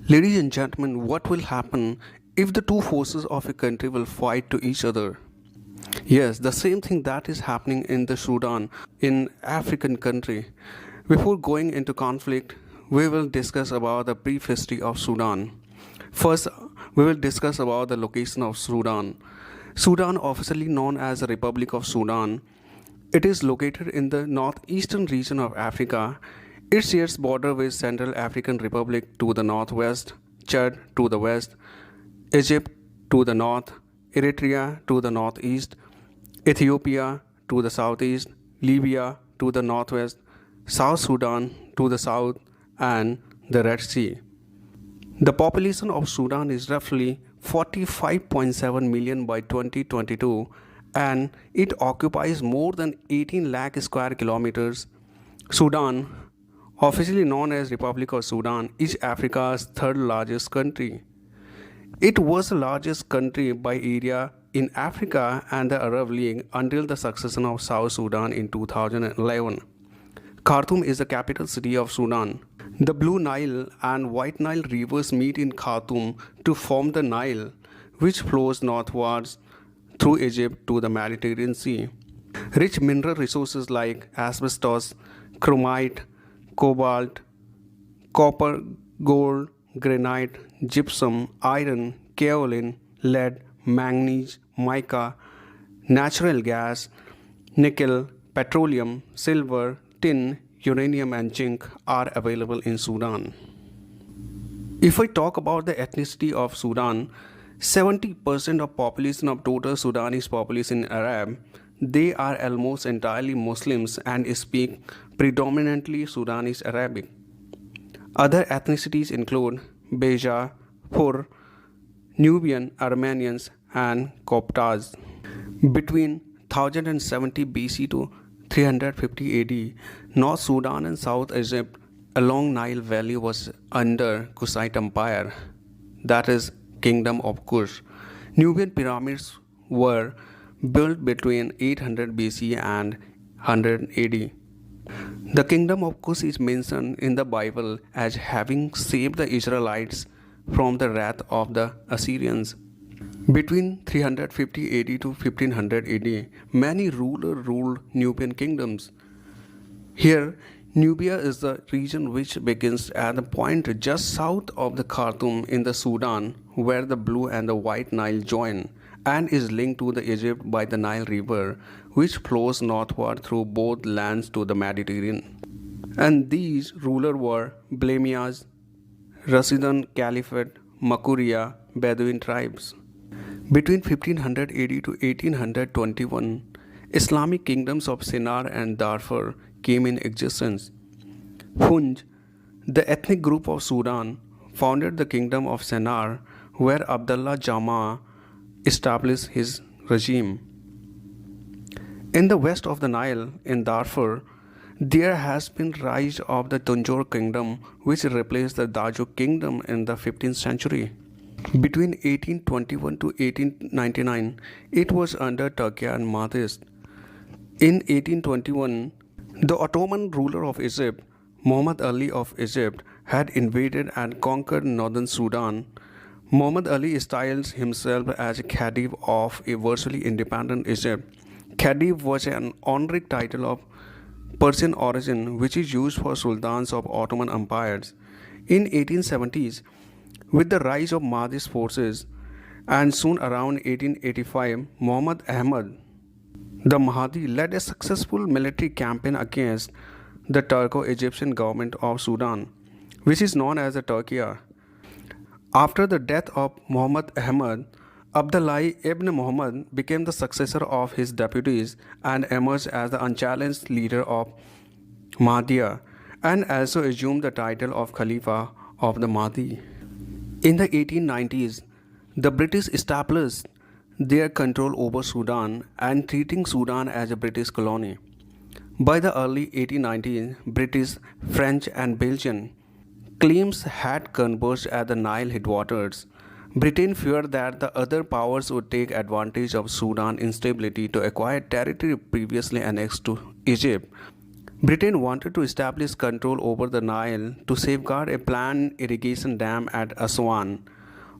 Ladies and gentlemen, what will happen if the two forces of a country will fight to each other? Yes, the same thing that is happening in the Sudan, in African country. Before going into conflict, we will discuss about the brief history of Sudan. First, we will discuss about the location of Sudan. Sudan, officially known as the Republic of Sudan, it is located in the northeastern region of Africa. It shares border with Central African Republic to the northwest, Chad to the west, Egypt to the north, Eritrea to the northeast, Ethiopia to the southeast, Libya to the northwest, South Sudan to the south, and the Red Sea. The population of Sudan is roughly 45.7 million by 2022, and it occupies more than 18 lakh square kilometers. Sudan, officially known as Republic of Sudan, is Africa's third largest country. It was the largest country by area in Africa and the Arab League until the succession of South Sudan in 2011. Khartoum is the capital city of Sudan. The Blue Nile and White Nile rivers meet in Khartoum to form the Nile, which flows northwards through Egypt to the Mediterranean Sea. Rich mineral resources like asbestos, chromite, cobalt, copper, gold, granite, gypsum, iron, kaolin, lead, manganese, mica, natural gas, nickel, petroleum, silver, tin, uranium, and zinc are available in Sudan. If I talk about the ethnicity of Sudan, 70% of population of total Sudanese population Arab. They are almost entirely Muslims and speak predominantly Sudanese Arabic. Other ethnicities include Beja, Fur, Nubian, Armenians, and Coptas. Between 1070 BC to 350 AD, North Sudan and South Egypt along Nile Valley was under Kushite Empire, that is, Kingdom of Kush. Nubian pyramids were built between 800 BC and 100 AD. The Kingdom of Kush is mentioned in the Bible as having saved the Israelites from the wrath of the Assyrians. Between 350 AD to 1500 AD, many rulers ruled Nubian kingdoms. Here, Nubia is the region which begins at the point just south of the Khartoum in the Sudan, where the Blue and the White Nile join, and is linked to the Egypt by the Nile River, which flows northward through both lands to the Mediterranean. And these rulers were Blemias, Rasidan Caliphate, Makuria, Bedouin tribes. Between 1500 AD to 1821, Islamic kingdoms of Sinnar and Darfur came in existence. Funj, the ethnic group of Sudan, founded the kingdom of Sennar, where Abdullah Jama established his regime. In the west of the Nile, in Darfur, there has been rise of the Tanjore kingdom, which replaced the Dajuk kingdom in the 15th century. Between 1821 to 1899, it was under Turkey and Mahdist. In 1821, the Ottoman ruler of Egypt, Muhammad Ali of Egypt, had invaded and conquered northern Sudan. Muhammad Ali styles himself as a Khedive of a virtually independent Egypt. Khedive was an honorific title of Persian origin which is used for sultans of Ottoman empires. In 1870s, with the rise of Mahdist forces, and soon around 1885, Muhammad Ahmad, the Mahdi, led a successful military campaign against the Turco-Egyptian government of Sudan, which is known as the Turkiya. After the death of Muhammad Ahmad, Abdullah ibn Muhammad became the successor of his deputies and emerged as the unchallenged leader of Mahdiya, and also assumed the title of Khalifa of the Mahdi. In the 1890s, the British established their control over Sudan and treating Sudan as a British colony. By the early 1890s, British, French, and Belgian claims had converged at the Nile headwaters. Britain feared that the other powers would take advantage of Sudan's instability to acquire territory previously annexed to Egypt. Britain wanted to establish control over the Nile to safeguard a planned irrigation dam at Aswan.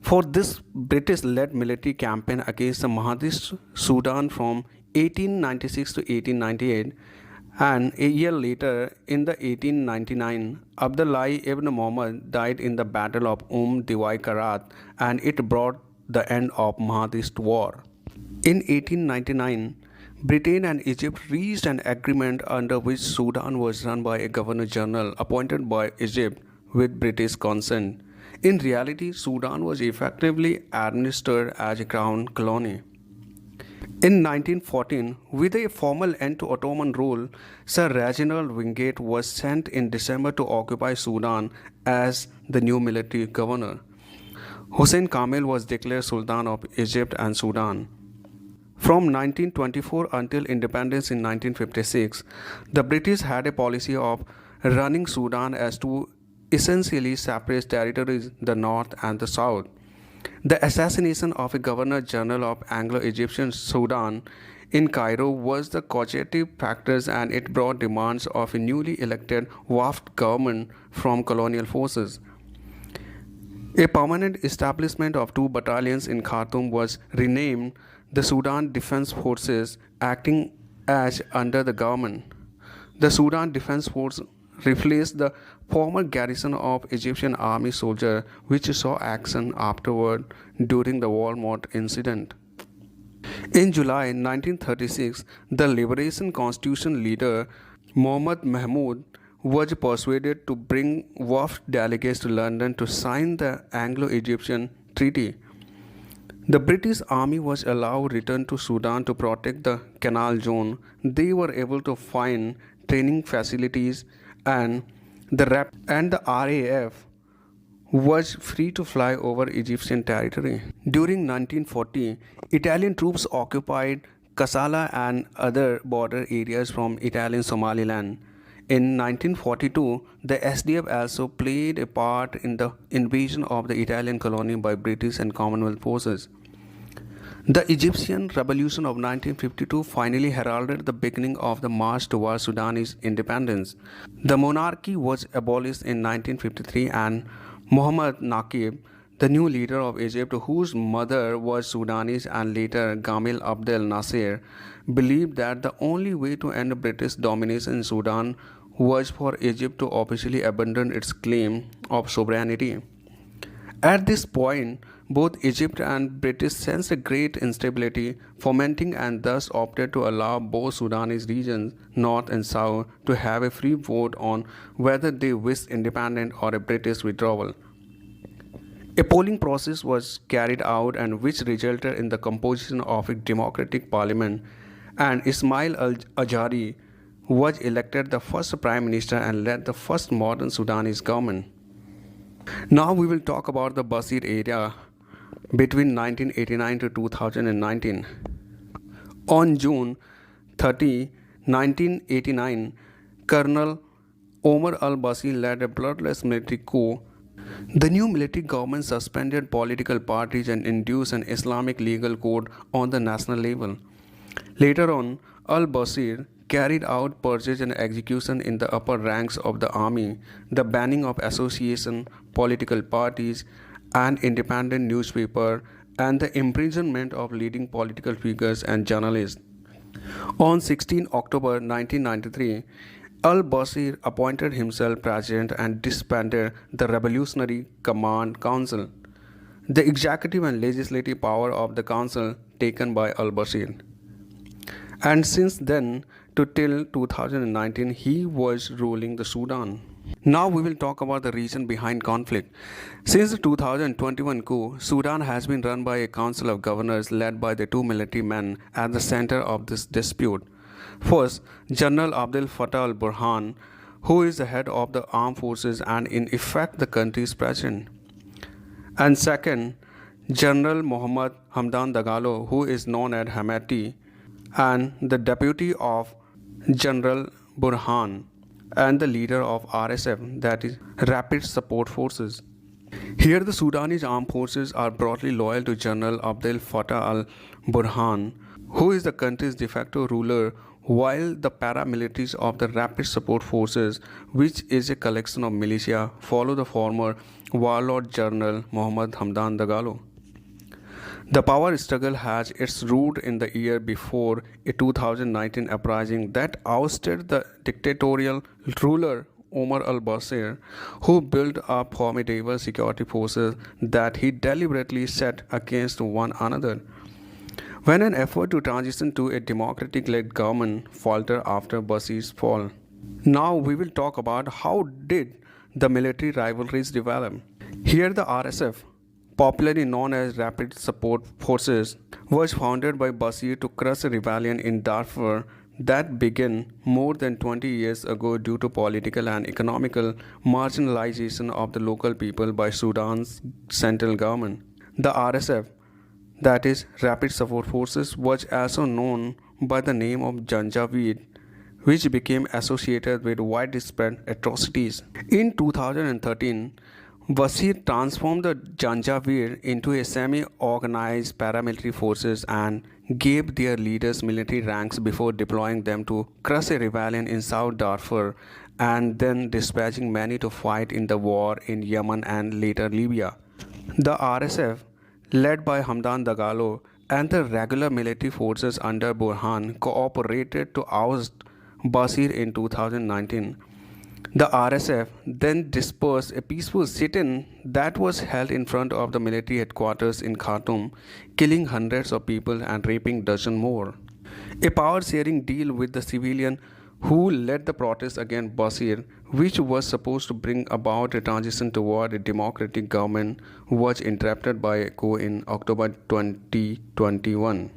For this British-led military campaign against the Mahdi's Sudan from 1896 to 1898, and a year later, in the 1899, Abdullah ibn Muhammad died in the Battle of Diwai Karat, and it brought the end of Mahdi's war. In 1899, Britain and Egypt reached an agreement under which Sudan was run by a governor-general appointed by Egypt with British consent. In reality, Sudan was effectively administered as a crown colony. In 1914, with a formal end to Ottoman rule, Sir Reginald Wingate was sent in December to occupy Sudan as the new military governor. Hussein Kamel was declared Sultan of Egypt and Sudan. From 1924 until independence in 1956, the British had a policy of running Sudan as two essentially separate territories, the north and the south. The assassination of a governor-general of Anglo-Egyptian Sudan in Cairo was the causative factor, and it brought demands of a newly elected Wafd government from colonial forces. A permanent establishment of two battalions in Khartoum was renamed the Sudan Defense Forces, acting as under the government. The Sudan Defense Force replaced the former garrison of Egyptian army soldiers, which saw action afterward during the Walmart incident. In July 1936, the Liberation Constitution leader Mohammad Mahmoud was persuaded to bring Wafd delegates to London to sign the Anglo-Egyptian Treaty. The British Army was allowed return to Sudan to protect the Canal Zone. They were able to find training facilities, and the RAF was free to fly over Egyptian territory. During 1940, Italian troops occupied Kassala and other border areas from Italian Somaliland. In 1942, the SDF also played a part in the invasion of the Italian colony by British and Commonwealth forces. The Egyptian Revolution of 1952 finally heralded the beginning of the march towards Sudanese independence. The monarchy was abolished in 1953, and Muhammad Naqib, the new leader of Egypt, whose mother was Sudanese and later Gamal Abdel Nasser, believed that the only way to end British domination in Sudan was for Egypt to officially abandon its claim of sovereignty. At this point, both Egypt and British sensed a great instability fomenting, and thus opted to allow both Sudanese regions, north and south, to have a free vote on whether they wished independence or a British withdrawal. A polling process was carried out, and which resulted in the composition of a democratic parliament, and Ismail al-Ajari was elected the first prime minister and led the first modern Sudanese government. Now we will talk about the Basir area between 1989 to 2019. On June 30, 1989, Colonel Omar al-Basir led a bloodless military coup. The new military government suspended political parties and introduced an Islamic legal code on the national level. Later on, al-Basir carried out purges and execution in the upper ranks of the army, the banning of association, political parties, and independent newspaper, and the imprisonment of leading political figures and journalists. On 16 October 1993, al-Basir appointed himself president and disbanded the Revolutionary Command Council, the executive and legislative power of the council taken by al-Basir. And since then to till 2019, he was ruling the Sudan. Now we will talk about the reason behind conflict. Since the 2021 coup, Sudan has been run by a council of governors led by the two military men at the center of this dispute. First, General Abdel Fattah al-Burhan, who is the head of the armed forces and in effect the country's president. And second, General Mohammad Hamdan Dagalo, who is known as Hamati, and the deputy of General Burhan and the leader of RSF, that is Rapid Support Forces. Here the Sudanese armed forces are broadly loyal to General Abdel Fattah al-Burhan, who is the country's de facto ruler, while the paramilitaries of the Rapid Support Forces, which is a collection of militia, follow the former warlord General Muhammad Hamdan Dagalo. The power struggle has its root in the year before a 2019 uprising that ousted the dictatorial ruler Omar al-Bashir, who built up formidable security forces that he deliberately set against one another. When an effort to transition to a democratic-led government faltered after Bashir's fall. Now we will talk about how did the military rivalries develop. Here the RSF, popularly known as Rapid Support Forces, was founded by Bashir to crush a rebellion in Darfur that began more than 20 years ago due to political and economical marginalization of the local people by Sudan's central government. The RSF, that is Rapid Support Forces, was also known by the name of Janjaweed, which became associated with widespread atrocities. In 2013, Bashir transformed the Janjaweed into a semi-organized paramilitary forces and gave their leaders military ranks before deploying them to crush a rebellion in South Darfur and then dispatching many to fight in the war in Yemen and later Libya. The RSF, led by Hamdan Dagalo and the regular military forces under Burhan, cooperated to oust Bashir in 2019. The RSF then dispersed a peaceful sit-in that was held in front of the military headquarters in Khartoum, killing hundreds of people and raping dozens more. A power-sharing deal with the civilian who led the protests against Bashir, which was supposed to bring about a transition toward a democratic government, was interrupted by a coup in October 2021.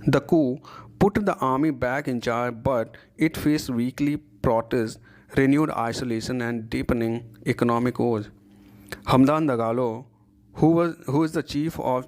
The coup put the army back in charge, but it faced weekly protests, renewed isolation and deepening economic woes. Hamdan Dagalo, who is the chief of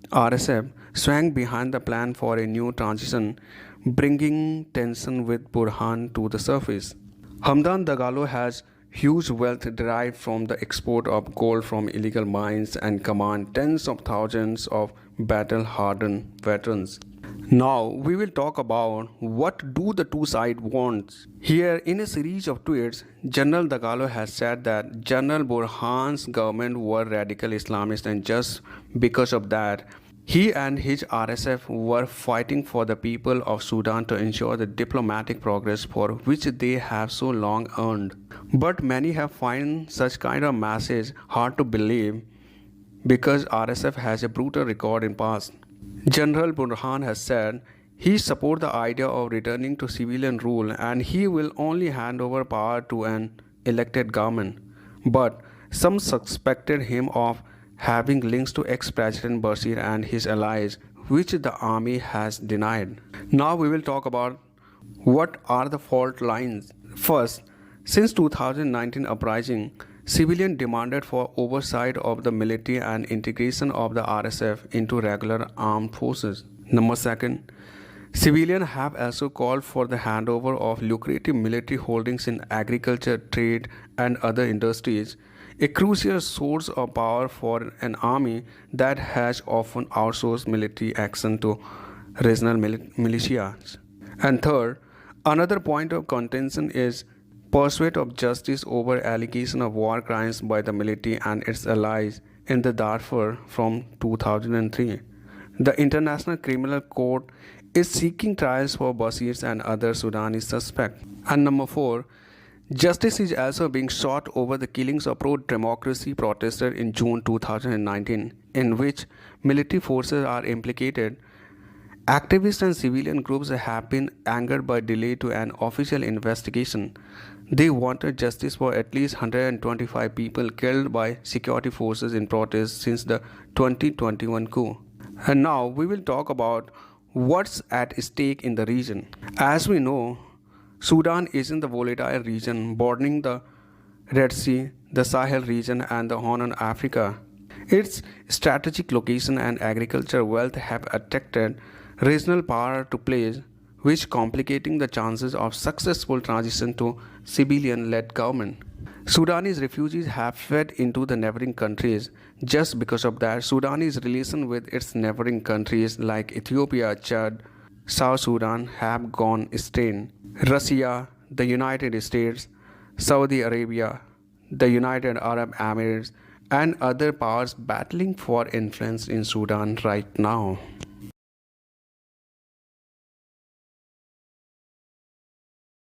RSF, swung behind the plan for a new transition, bringing tension with Burhan to the surface. Hamdan Dagalo has huge wealth derived from the export of gold from illegal mines and command tens of thousands of battle-hardened veterans. Now we will talk about what do the two sides want. Here in a series of tweets, General Dagalo has said that General Burhan's government were radical Islamists and just because of that, he and his RSF were fighting for the people of Sudan to ensure the diplomatic progress for which they have so long earned. But many have found such kind of message hard to believe because RSF has a brutal record in past. General Burhan has said he supports the idea of returning to civilian rule and he will only hand over power to an elected government. But some suspected him of having links to ex-President Bashir and his allies, which the army has denied. Now we will talk about what are the fault lines. First, since 2019 uprising, civilians demanded for oversight of the military and integration of the RSF into regular armed forces. Number second, civilians have also called for the handover of lucrative military holdings in agriculture, trade, and other industries, a crucial source of power for an army that has often outsourced military action to regional militias. And third, another point of contention is pursuit of justice over allegation of war crimes by the military and its allies in the Darfur from 2003. The International Criminal Court is seeking trials for Bashir and other Sudanese suspects. And number 4, justice is also being sought over the killings of pro-democracy protesters in June 2019, in which military forces are implicated. Activists and civilian groups have been angered by delay to an official investigation. They wanted justice for at least 125 people killed by security forces in protest since the 2021 coup. And now we will talk about what's at stake in the region. As we know, Sudan is in the volatile region bordering the Red Sea, the Sahel region, and the Horn of Africa. Its strategic location and agricultural wealth have attracted regional power to place, which complicating the chances of successful transition to civilian-led government. Sudanese refugees have fled into the neighboring countries. Just because of that, Sudanese relation with its neighboring countries like Ethiopia, Chad, South Sudan have gone strained. Russia, the United States, Saudi Arabia, the United Arab Emirates, and other powers battling for influence in Sudan right now.